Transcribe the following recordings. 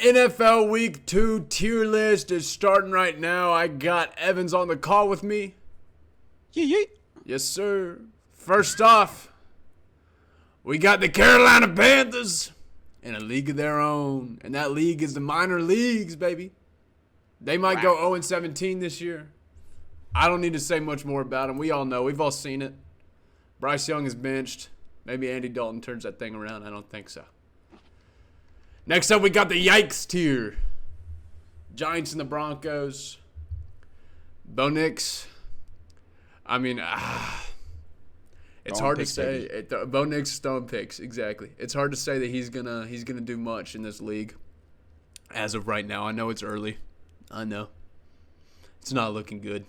NFL Week 2 tier list is starting right now. I got Evans on the call with me. Yeet. Yes, sir. First off, we got the Carolina Panthers in a league of their own. And that league is the minor leagues, baby. They might go 0-17 this year. I don't need to say much more about them. We all know. We've all seen it. Bryce Young is benched. Maybe Andy Dalton turns that thing around. I don't think so. Next up, we got the Yikes tier. Giants and the Broncos. Bo Nix. I mean, it's hard to say. Bo Nix, stone picks, exactly. It's hard to say that he's gonna do much in this league as of right now. I know it's early. I know. It's not looking good.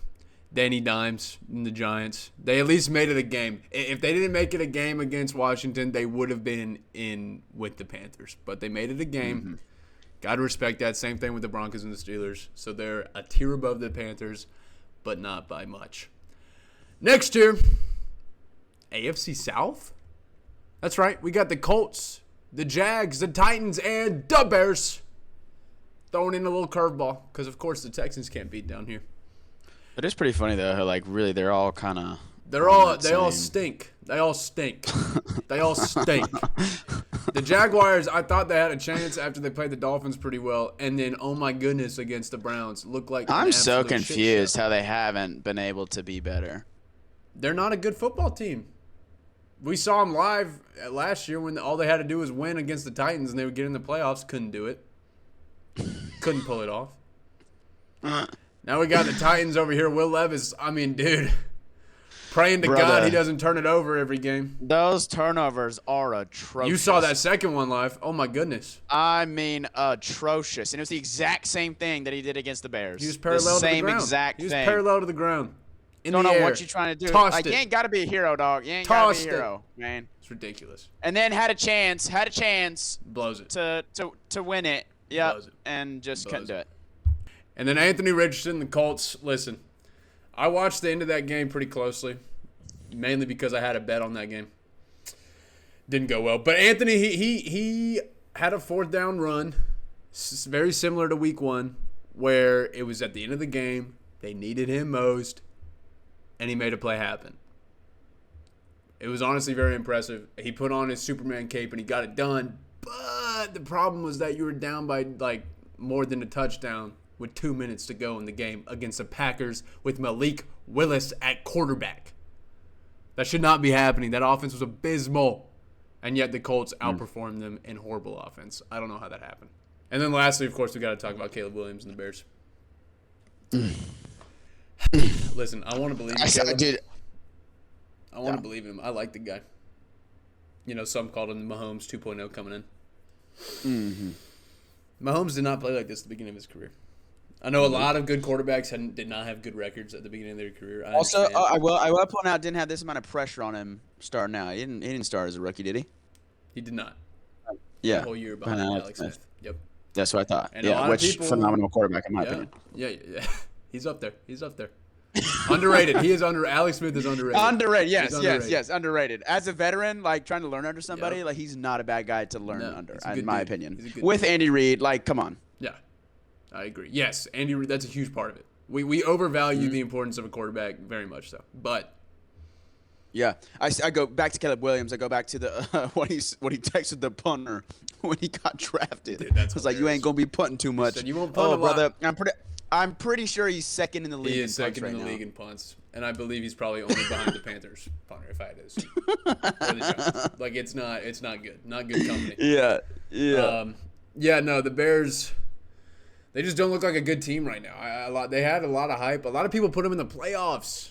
Danny Dimes and the Giants. They at least made it a game. If they didn't make it a game against Washington, they would have been in with the Panthers. But they made it a game. Mm-hmm. Got to respect that. Same thing with the Broncos and the Steelers. So they're a tier above the Panthers, but not by much. Next tier, AFC South. That's right. We got the Colts, the Jags, the Titans, and the Bears. Throwing in a little curveball because, of course, the Texans can't beat down here. It is pretty funny though. How, like, really, they're all kind of. They all stink. They all stink. They all stink. The Jaguars, I thought they had a chance after they played the Dolphins pretty well, and then oh my goodness, against the Browns, looked like. I'm so confused how they haven't been able to be better. They're not a good football team. We saw them live last year when all they had to do was win against the Titans, and they would get in the playoffs. Couldn't do it. Couldn't pull it off. Now we got the Titans over here. Will Levis, I mean, dude, praying to God he doesn't turn it over every game. Those turnovers are atrocious. You saw that second one live. Oh, my goodness. I mean, atrocious. And it was the exact same thing that he did against the Bears. He was parallel to the ground. Exact he was thing. parallel to the ground. Don't know what you're trying to do. Tossed you ain't got to be a hero, dog. You ain't got to be a hero, man. It's ridiculous. And then had a chance blows it to win it. Yep, and just couldn't do it. And then Anthony Richardson, the Colts. Listen, I watched the end of that game pretty closely, mainly because I had a bet on that game. Didn't go well. But Anthony, he had a fourth down run, very similar to week 1, where it was at the end of the game. They needed him most, and he made a play happen. It was honestly very impressive. He put on his Superman cape, and he got it done. But the problem was that you were down by, like, more than a touchdown with 2 minutes to go in the game against the Packers with Malik Willis at quarterback. That should not be happening. That offense was abysmal. And yet the Colts outperformed them in horrible offense. I don't know how that happened. And then lastly, of course, we got to talk about Caleb Williams and the Bears. Listen, I want to believe in Caleb. Dude. I want to believe in him. I like the guy. You know, some called him Mahomes 2.0 coming in. Mm-hmm. Mahomes did not play like this at the beginning of his career. I know a lot of good quarterbacks did not have good records at the beginning of their career. I will point out, didn't have this amount of pressure on him starting out. He didn't start as a rookie, did he? He did not. Yeah. The whole year behind Alex Smith. Yep. That's what I thought. And which phenomenal quarterback in my opinion. Yeah. He's up there. Underrated. He is Alex Smith is underrated. Underrated. Yes. Underrated. As a veteran, like trying to learn under somebody, like he's not a bad guy to learn under, in my opinion. With Andy Reid, like, come on. Yeah, I agree. Yes, Andy Reid. That's a huge part of it. We overvalue the importance of a quarterback very much so, but. Yeah, I go back to Caleb Williams. I go back to the what he texted the punter when he got drafted. Dude, that's like, you ain't gonna be punting too much. You won't punt a lot. Brother. I'm pretty sure he's second in the league. He is second in the league in punts, and I believe he's probably only behind the Panthers punter, if I had to assume. Or the Giants. Like, it's not good, not good company. Yeah. No, the Bears. They just don't look like a good team right now. They had a lot of hype. A lot of people put them in the playoffs.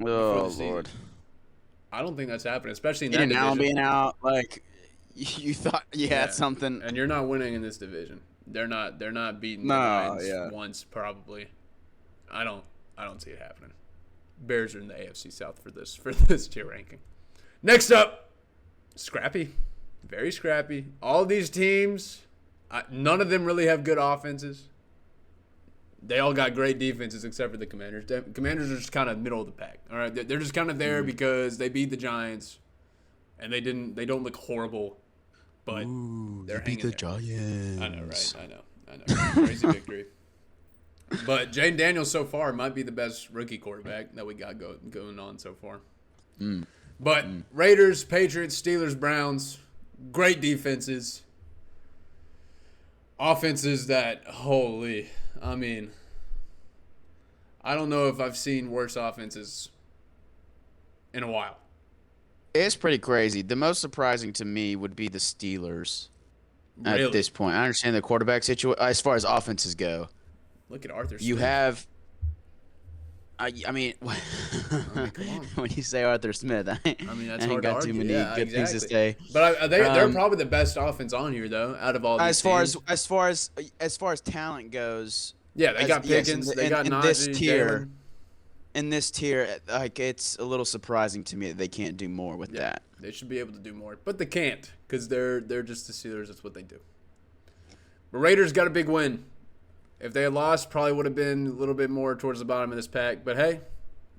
Oh Lord. I don't think that's happening, especially in that division. Now being out, like, you thought you had something. And you're not winning in this division. They're not beating the Lions once probably. I don't see it happening. Bears are in the AFC South for this tier ranking. Next up, scrappy. Very scrappy. All these teams, none of them really have good offenses. They all got great defenses except for the Commanders. The Commanders are just kind of middle of the pack. All right, they're just kind of there because they beat the Giants, and they don't look horrible, but they're hanging beat the there. Giants. I know, right? I know. I know. Crazy victory. But Jayden Daniels so far might be the best rookie quarterback that we got going on so far. But Raiders, Patriots, Steelers, Browns, great defenses. Offenses that, holy, I mean, I don't know if I've seen worse offenses in a while. It's pretty crazy. The most surprising to me would be the Steelers at this point. I understand the quarterback situation as far as offenses go. Look at Arthur Smith. You have I mean, come on. when you say Arthur Smith, I mean, that's ain't hard got to argue. too many good things to say. But they're probably the best offense on here, though, out of all these teams. As far as talent goes. Yeah, they got Pickens. They got Najee. In this tier, like, it's a little surprising to me that they can't do more with that. They should be able to do more, but they can't because they're just the Steelers. That's what they do. But Raiders got a big win. If they had lost, probably would have been a little bit more towards the bottom of this pack. But hey,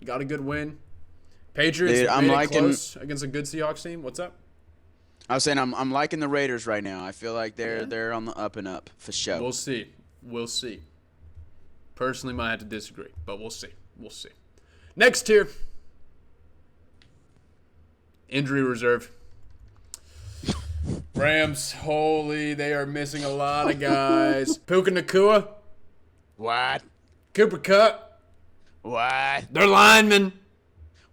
got a good win. Patriots made it close against a good Seahawks team. What's up? I was saying I'm liking the Raiders right now. I feel like they're on the up and up for sure. We'll see. Personally, might have to disagree, but we'll see. Next tier. Injury reserve. Rams, holy, they are missing a lot of guys. Puka Nacua. What? Cooper Kupp. What? They're linemen.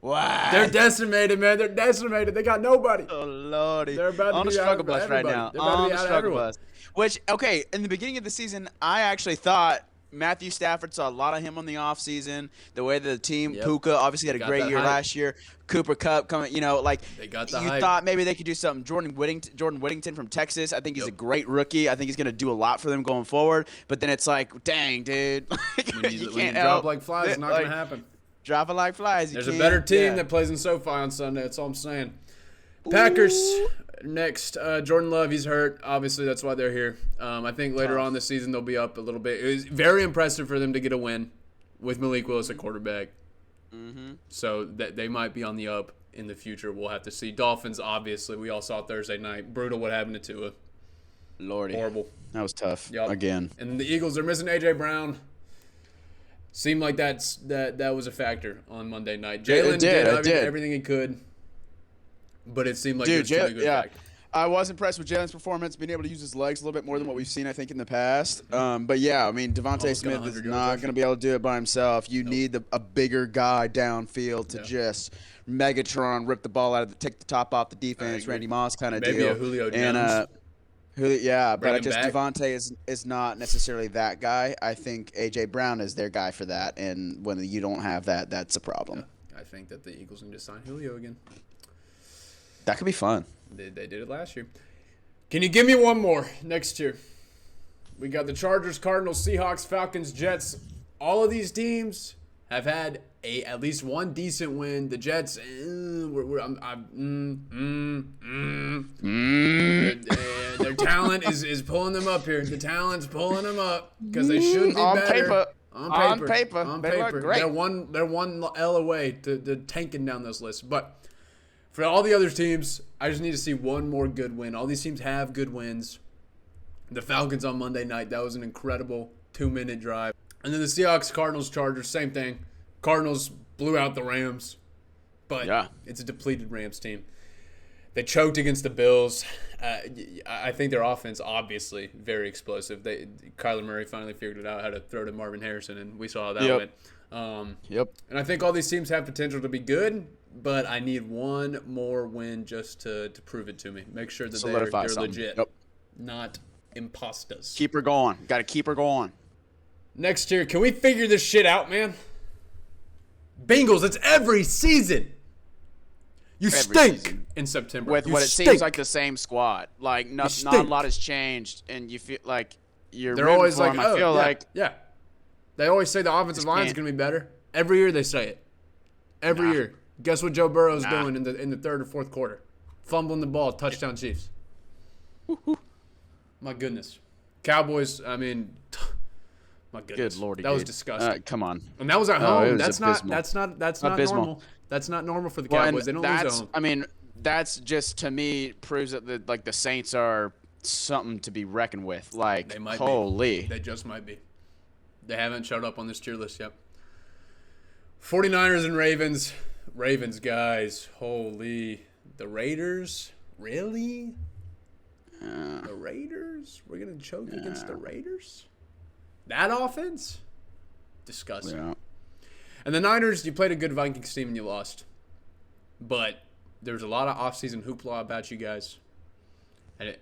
What? They're decimated, man. They're decimated. They got nobody. Oh, Lordy. They're about to on be a struggle out bus right now. They're about to be out of everyone. Which, okay, in the beginning of the season, I actually thought Matthew Stafford saw a lot of him on the offseason. The way that the team, Puka obviously had a great year last year. Cooper Kupp coming, like they got the you hype. Thought maybe they could do something. Jordan Whittington from Texas. I think he's a great rookie. I think he's going to do a lot for them going forward. But then it's like, dang, dude, when you drop like flies, it's not going to happen. Drop it like flies. There's a better team that plays in SoFi on Sunday. That's all I'm saying. Packers next. Jordan Love, he's hurt. Obviously, that's why they're here. I think later on this season they'll be up a little bit. It was very impressive for them to get a win with Malik Willis at quarterback. So that they might be on the up in the future. We'll have to see. Dolphins, obviously, we all saw Thursday night. Brutal what happened to Tua. Lordy. Horrible. That was tough. Again. And the Eagles, they're missing A.J. Brown. Seemed like that was a factor on Monday night. Jalen did everything he could, but it seemed like it was a good factor. I was impressed with Jalen's performance, being able to use his legs a little bit more than what we've seen, I think, in the past. But, yeah, I mean, Devontae Smith is not going to be able to do it by himself. You need a bigger guy downfield to just Megatron, rip the ball out take the top off the defense, Randy Moss kind of deal. Maybe a Julio Jones. But Devontae is not necessarily that guy. I think A.J. Brown is their guy for that, and when you don't have that, that's a problem. Yeah, I think that the Eagles need to sign Julio again. That could be fun. They did it last year. Can you give me one more next year? We got the Chargers, Cardinals, Seahawks, Falcons, Jets. All of these teams have had at least one decent win. The Jets, their talent is pulling them up here. The talent's pulling them up because they should be better. On paper. They look great. They're one L away to tanking down this list. But for all the other teams, I just need to see one more good win. All these teams have good wins. The Falcons on Monday night, that was an incredible 2-minute drive. And then the Seahawks, Cardinals, Chargers, same thing. Cardinals blew out the Rams, but it's a depleted Rams team. They choked against the Bills. I think their offense, obviously, very explosive. Kyler Murray finally figured it out how to throw to Marvin Harrison, and we saw how that went. And I think all these teams have potential to be good, but I need one more win just to prove it to me. Make sure that they're legit, not imposters. Keep her going. Got to keep her going. Next year, can we figure this shit out, man? Bengals, it's every season. You stink in September. With what it seems like the same squad. Like, not a lot has changed, and you feel like they're always like, They always say the offensive line is going to be better. Every year they say it. Every year. Guess what Joe Burrow's doing in the third or fourth quarter? Fumbling the ball, touchdown Chiefs. My goodness. Cowboys, I mean, my goodness. Good Lordy, that was disgusting. Come on. And that was at home. That's not abysmal. normal. That's not normal for the Cowboys. They don't lose at home. I mean, that's just, to me, proves that the Saints are something to be reckoned with. Like, They might holy. be. They just might be. They haven't showed up on this tier list yet. 49ers and Ravens. Ravens, guys. Holy. The Raiders? Really? The Raiders? We're going to choke against the Raiders? That offense? Disgusting. Yeah. And the Niners, you played a good Vikings team and you lost. But there's a lot of offseason hoopla about you guys. And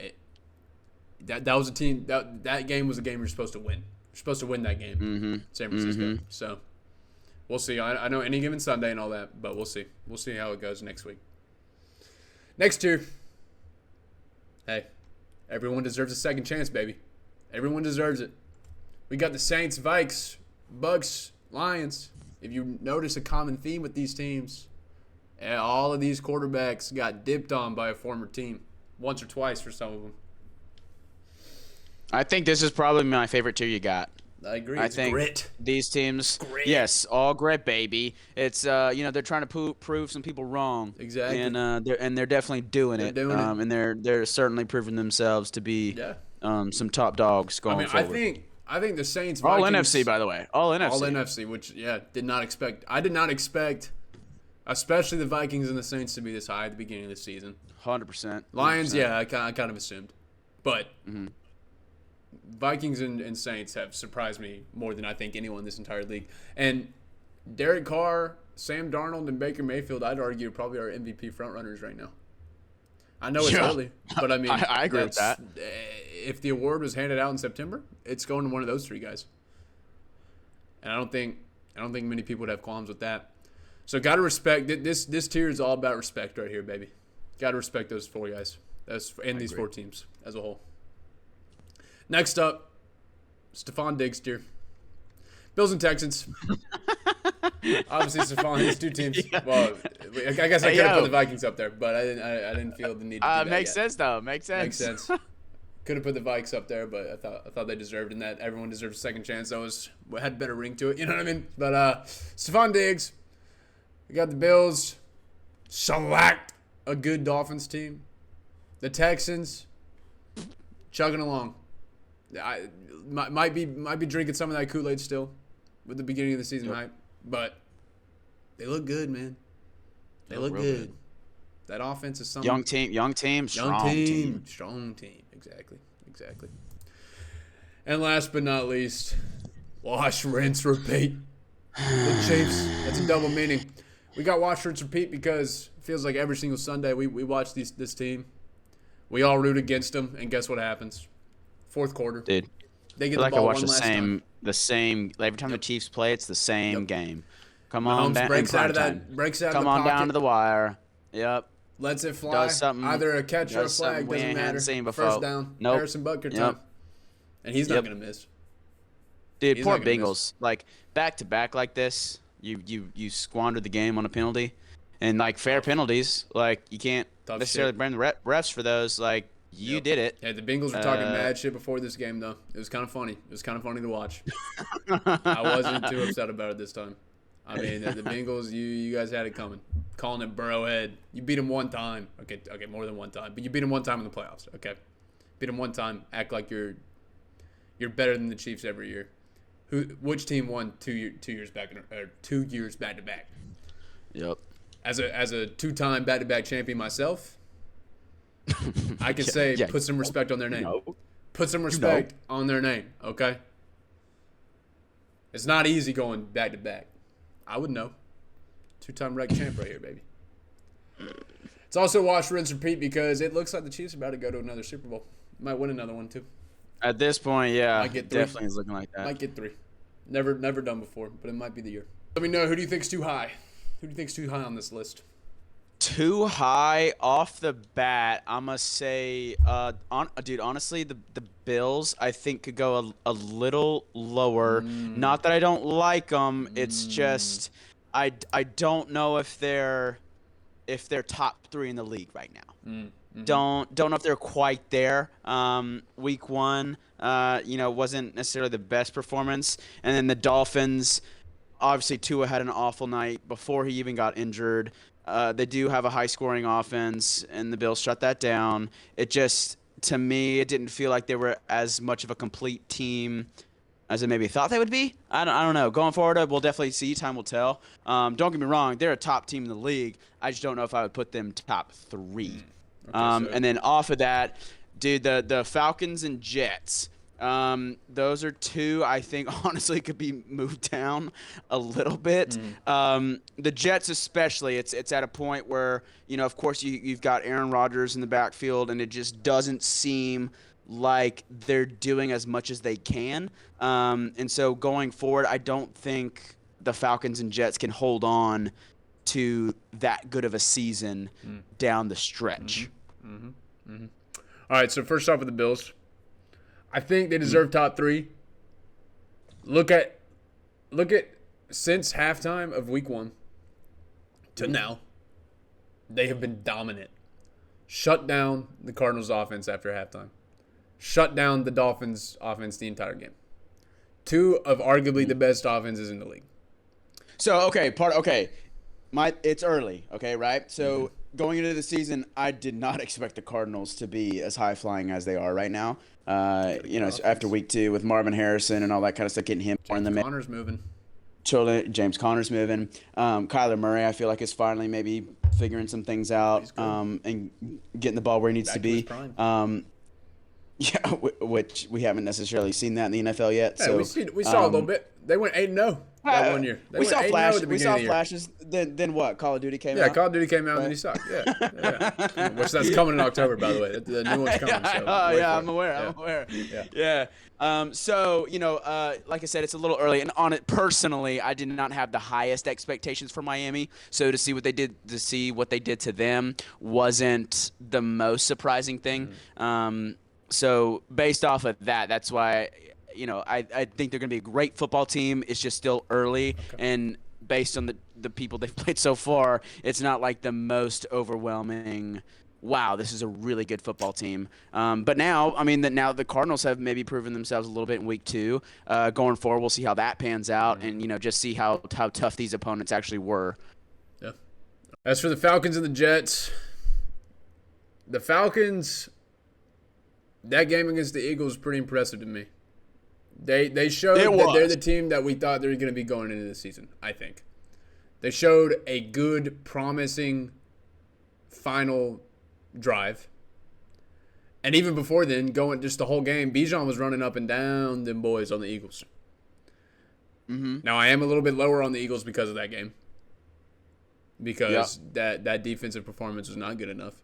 that was a team that game was a game you're supposed to win. You're supposed to win that game. San Francisco. So we'll see. I know any given Sunday and all that, but we'll see. We'll see how it goes next week. Next tier. Hey, everyone deserves a second chance, baby. Everyone deserves it. We got the Saints, Vikes, Bucks, Lions. If you notice a common theme with these teams, all of these quarterbacks got dipped on by a former team. Once or twice for some of them. I think this is probably my favorite tier you got. I agree. I It's think grit. these teams, Grit. yes, all grit, baby. It's they're trying to prove some people wrong. Exactly. And they're definitely doing it. They're doing it. And they're certainly proving themselves to be some top dogs going forward. I think the Saints. All Vikings, NFC, by the way. All NFC. All NFC, which did not expect. I did not expect, especially the Vikings and the Saints to be this high at the beginning of the season. 100%. Lions, I kind of assumed, but Vikings and Saints have surprised me more than I think anyone in this entire league. And Derek Carr, Sam Darnold, and Baker Mayfield, I'd argue, probably are MVP frontrunners right now. I know it's early, but I mean, I agree with that. If the award was handed out in September, it's going to one of those three guys. And I don't think many people would have qualms with that. So got to respect this tier is all about respect right here, baby. Got to respect those four guys. These four teams as a whole. Next up, Stephon Diggs tier. Bills and Texans. Obviously, Stephon, these two teams. Yeah. Well, I guess I could have put the Vikings up there, but I didn't feel the need to do that Makes yet. sense, though. Makes sense. Could have put the Vikes up there, but I thought they deserved, and that everyone deserves a second chance. That had better ring to it, you know what I mean? But Stephon Diggs, we got the Bills, select a good Dolphins team. The Texans, chugging along. I might be drinking some of that Kool-Aid still, with the beginning of the season hype, but they look good, man. They look good. That offense is something. Young team, strong team. Strong team. Exactly. And last but not least, wash, rinse, repeat. The Chiefs. That's a double meaning. We got wash, rinse, repeat because it feels like every single Sunday we watch this team. We all root against them, and guess what happens? Fourth quarter. Dude. They get the ball one last time. The same. Every time the Chiefs play, it's the same game. Come on, Mahomes breaks out of the pocket. Down to the wire. Yep. Lets it fly. Does something. Either a catch or a Does flag. something we Doesn't ain't matter. seen before. First down. Nope. Harrison Butker time. And he's not going to miss. Dude, He's poor not gonna Bengals. miss. Like, back-to-back like this, you squandered the game on a penalty. And, like, fair penalties. Like, you can't necessarily blame the refs for those. Like, you did it. Yeah, the Bengals were talking mad shit before this game, though. It was kind of funny. It was kind of funny to watch. I wasn't too upset about it this time. I mean, the Bengals, you guys had it coming. Calling it Burrowhead. You beat them one time. Okay, more than one time. But you beat them one time in the playoffs, okay? Beat them one time. Act like you're better than the Chiefs every year. Which team won 2 years back to back? Yep. As a two-time back-to-back champion myself, I can say put some respect on their name. Put some respect on their name, okay? It's not easy going back-to-back. I would know. Two-time rec champ right here, baby. It's also wash, rinse, repeat because it looks like the Chiefs are about to go to another Super Bowl. Might win another one, too. At this point, yeah, Might get 3. definitely is looking like that. Might get 3. Never done before, but it might be the year. Let me know, who do you think's too high? Who do you think's too high on this list? Too high off the bat, I'm going to say, dude, honestly, the Bills, I think, could go a little lower. Not that I don't like them. It's just I don't know if they're top 3 in the league right now. Don't know if they're quite there. Week 1, wasn't necessarily the best performance. And then the Dolphins, obviously Tua had an awful night before he even got injured. They do have a high-scoring offense, and the Bills shut that down. It just, to me, it didn't feel like they were as much of a complete team as I maybe thought they would be. I don't know. Going forward, we'll definitely see. Time will tell. Don't get me wrong. They're a top team in the league. I just don't know if I would put them top 3. And then off of that, dude, the Falcons and Jets. Those are 2 I think honestly could be moved down a little bit. The Jets especially, it's at a point where, of course you've got Aaron Rodgers in the backfield, and it just doesn't seem like they're doing as much as they can. And so going forward, I don't think the Falcons and Jets can hold on to that good of a season down the stretch. All right, so first off with the Bills. I think they deserve top 3. Look at since halftime of week 1 to now, they have been dominant. Shut down the Cardinals offense after halftime. Shut down the Dolphins offense the entire game. 2 of arguably the best offenses in the league. So, it's early, okay, right? So going into the season, I did not expect the Cardinals to be as high-flying as they are right now. After week 2 with Marvin Harrison and all that kind of stuff, getting him more in the mix. Connor's moving. James Conner's moving. Kyler Murray, I feel like, is finally maybe figuring some things out and getting the ball where he needs to be. Which we haven't necessarily seen that in the NFL yet. Yeah, so we saw a little bit. They went 8-0 that 1 year. We saw flashes. Then what? Call of Duty came out. Yeah, Call of Duty came out and then he sucked. Yeah. Which that's coming in October, by the way. The new one's coming. So I'm aware. Yeah. So like I said, it's a little early, and on it personally, I did not have the highest expectations for Miami. So to see what they did to them wasn't the most surprising thing. So based off of that, that's why, I think they're going to be a great football team. It's just still early, and based on the people they've played so far, it's not like the most overwhelming, wow, this is a really good football team. But now, now the Cardinals have maybe proven themselves a little bit in week 2. Going forward, we'll see how that pans out, and, just see how tough these opponents actually were. Yeah. As for the Falcons and the Jets, the Falcons, that game against the Eagles was pretty impressive to me. They showed that they're the team that we thought they were going to be going into the season, I think. They showed a good, promising final drive. And even before then, going just the whole game, Bijan was running up and down them boys on the Eagles. Now, I am a little bit lower on the Eagles because of that game. Because that defensive performance was not good enough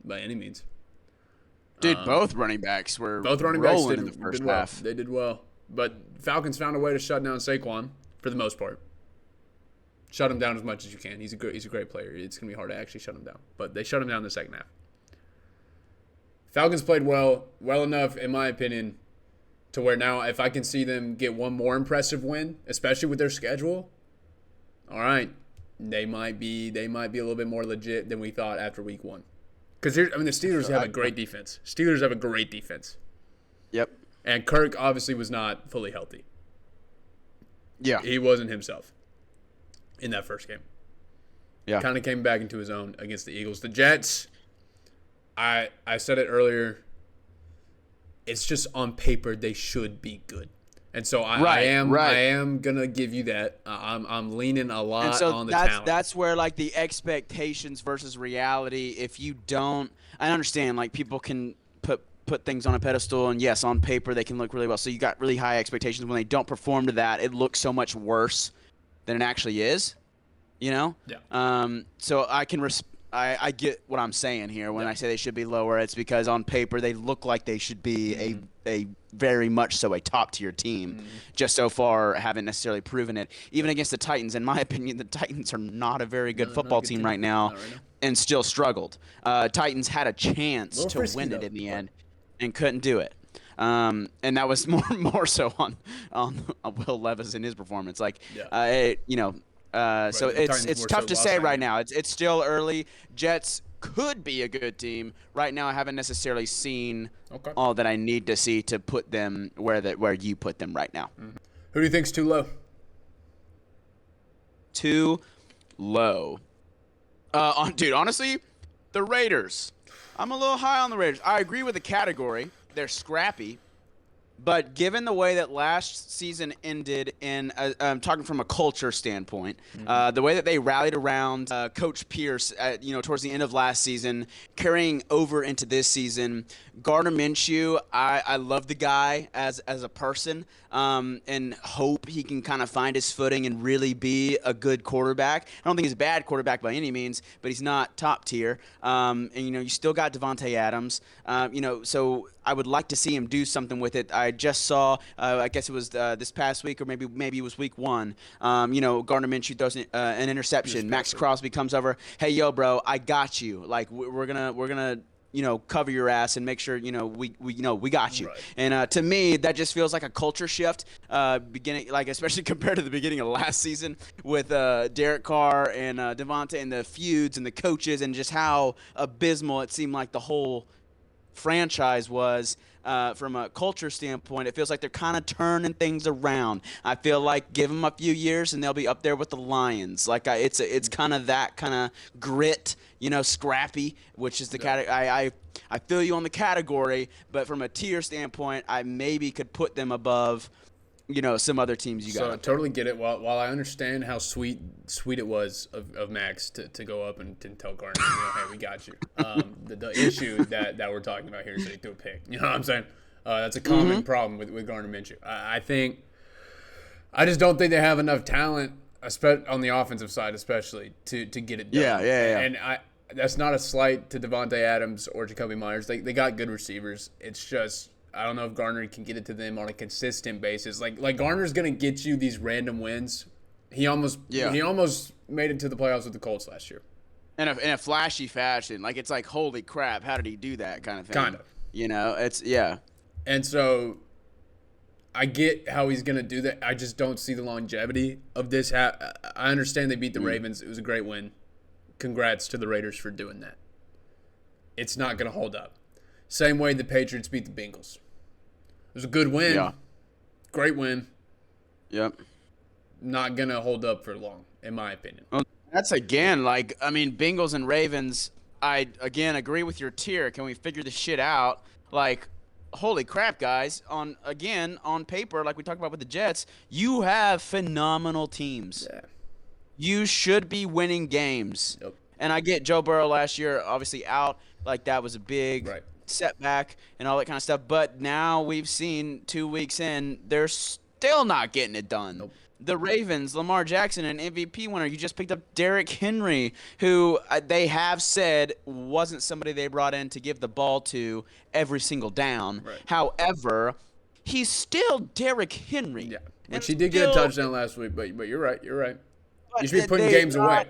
by any means. Dude, both running backs were rolling in the first half. They did well. But Falcons found a way to shut down Saquon for the most part. Shut him down as much as you can. He's a great player. It's going to be hard to actually shut him down. But they shut him down in the second half. Falcons played well enough, in my opinion, to where now if I can see them get one more impressive win, especially with their schedule, all right, they might be a little bit more legit than we thought after week 1. Because the Steelers have a great defense. Yep. And Kirk obviously was not fully healthy. Yeah. He wasn't himself in that first game. Yeah. Kind of came back into his own against the Eagles. The Jets, I said it earlier, it's just on paper they should be good. And so I am gonna give you that. I'm leaning a lot on the talent. That's where like the expectations versus reality. If you don't, I understand like people can put things on a pedestal, and yes, on paper they can look really well. So you got really high expectations. When they don't perform to that, it looks so much worse than it actually is. Yeah. So I can I get what I'm saying here when I say they should be lower. It's because on paper they look like they should be a very much so a top-tier team. Just so far haven't necessarily proven it. Even against the Titans, in my opinion, the Titans are not a very good football team right now and still struggled. Titans had a chance to win it in the end and couldn't do it. And that was more so on Will Levis and his performance. So it's tough to say right now. It's still early. Jets could be a good team. Right now I haven't necessarily seen all that I need to see to put them where you put them right now. Who do you think's too low? Too low. Dude, honestly, the Raiders. I'm a little high on the Raiders. I agree with the category. They're scrappy. But given the way that last season ended I'm talking from a culture standpoint, the way that they rallied around Coach Pierce, towards the end of last season, carrying over into this season, Gardner Minshew, I love the guy as a person, and hope he can kind of find his footing and really be a good quarterback. I don't think he's a bad quarterback by any means, but he's not top tier. And you still got Devontae Adams. So I would like to see him do something with it. I just saw, I guess it was this past week, or maybe it was week 1. Gardner Minshew throws an interception. Max Crosby comes over. Hey, yo, bro, I got you. Like we're gonna cover your ass and make sure we got you. Right. And to me, that just feels like a culture shift, beginning, like especially compared to the beginning of last season with Derek Carr and Devontae and the feuds and the coaches and just how abysmal it seemed like the whole franchise was. From a culture standpoint, it feels like they're kind of turning things around. I feel like give them a few years and they'll be up there with the Lions. Like it's kind of that kind of grit, scrappy, which is the category. I feel you on the category, but from a tier standpoint, I maybe could put them above, some other teams you got. So I totally get it. While I understand how sweet it was of Max to go up and tell Gardner, hey, we got you. The issue that we're talking about here is that he threw a pick. You know what I'm saying? That's a common problem with Gardner Minshew. I just don't think they have enough talent, on the offensive side especially, to get it done. Yeah. And that's not a slight to Devontae Adams or Jacoby Myers. They got good receivers. It's just I don't know if Gardner can get it to them on a consistent basis. Like Gardner's gonna get you these random wins. He almost made it to the playoffs with the Colts last year. In a flashy fashion. Like it's like, holy crap, how did he do that kind of thing? Kind of. It's yeah. And so I get how he's gonna do that. I just don't see the longevity of this. I understand they beat the Ravens. It was a great win. Congrats to the Raiders for doing that. It's not gonna hold up. Same way the Patriots beat the Bengals. It was a good win. Yeah. Great win. Yep. Not going to hold up for long, in my opinion. Well, that's Bengals and Ravens, I, again, agree with your tier. Can we figure this shit out? Like, holy crap, guys. On paper, like we talked about with the Jets, you have phenomenal teams. Yeah. You should be winning games. Yep. And I get Joe Burrow last year, obviously out. Like, that was a big setback and all that kind of stuff. But now we've seen 2 weeks in, they're still not getting it done. Nope. The Ravens, Lamar Jackson, an MVP winner. You just picked up Derrick Henry, who they have said wasn't somebody they brought in to give the ball to every single down. Right. However, he's still Derrick Henry. Yeah, which he did get a touchdown last week, but you're right. You should be putting games away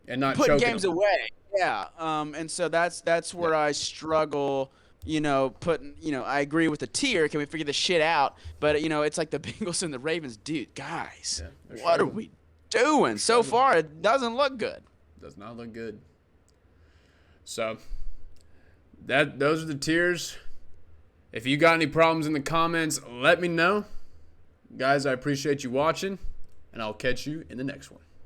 and not putting choking games them. away. Yeah, and so that's where I struggle. I agree with the tier. Can we figure this shit out? But it's like the Bengals and the Ravens, dude. Guys, what are we doing? So far, it doesn't look good. Does not look good. So those are the tiers. If you got any problems in the comments, let me know. Guys, I appreciate you watching, and I'll catch you in the next one.